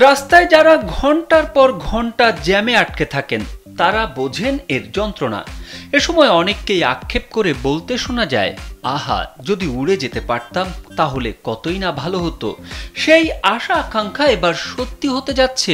রাস্তায় যারা ঘন্টার পর ঘন্টা জ্যামে আটকে থাকেন তারা বোঝেন এর যন্ত্রণা। এ সময় অনেককেই আক্ষেপ করে বলতে শোনা যায়, আহা যদি উড়ে যেতে পারতাম তাহলে কতই না ভালো হতো। সেই আশা আকাঙ্ক্ষা এবার সত্যি হতে যাচ্ছে।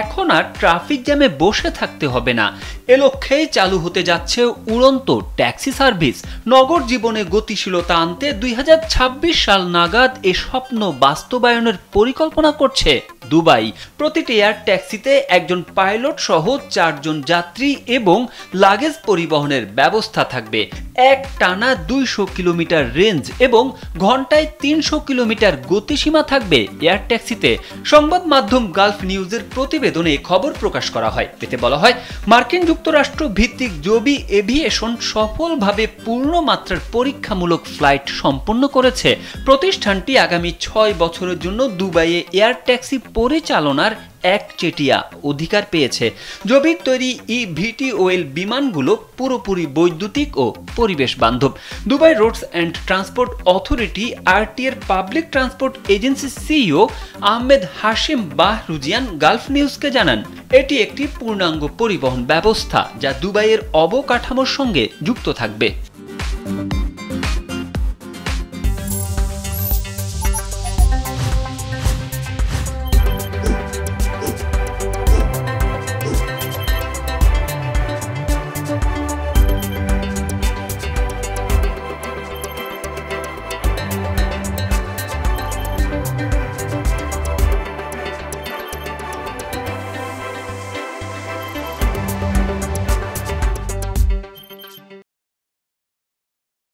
এখন আর ট্রাফিক জ্যামে বসে থাকতে হবে না। এ লক্ষ্যেই চালু হতে যাচ্ছে উড়ন্ত ট্যাক্সি সার্ভিস। নগর জীবনে গতিশীলতা আনতে 2026 সাল নাগাদ এ স্বপ্ন বাস্তবায়নের পরিকল্পনা করছে দুবাই। প্রতিটি এয়ার ট্যাক্সিতে একজন পাইলট সহ 4 জন যাত্রী এবং লাগেজ পরিবহনের ব্যবস্থা থাকবে। এক টানা 200 কিলোমিটার রেঞ্জ এবং ঘন্টায় 300 কিলোমিটার গতিসীমা থাকবে এয়ার ট্যাক্সিতে। সংবাদ মাধ্যম গালফ নিউজের প্রতিবেদনে খবর প্রকাশ করা হয়। এতে বলা হয়, মার্কিন যুক্তরাষ্ট্র ভিত্তিক জবি এভিয়েশন সফলভাবে পূর্ণমাত্রার পরীক্ষামূলক ফ্লাইট সম্পন্ন করেছে। প্রতিষ্ঠানটি আগামী 6 বছরের জন্য দুবাইয়ে এয়ার ট্যাক্সি পরিচালনার একচেটিয়া অধিকার পেয়েছে। জবির তৈরি ইভিটিওএল বিমানগুলো পুরোপুরি বৈদ্যুতিক ও পরিবেশ বান্ধব। Dubai roads and transport authority RT এর public transport agency CEO Ahmed Hashim Bahrozyan Gulf নিউজকে জানান, এটি একটি পূর্ণাঙ্গ পরিবহন ব্যবস্থা যা দুবাইয়ের অবকাঠামোর সঙ্গে যুক্ত থাকবে।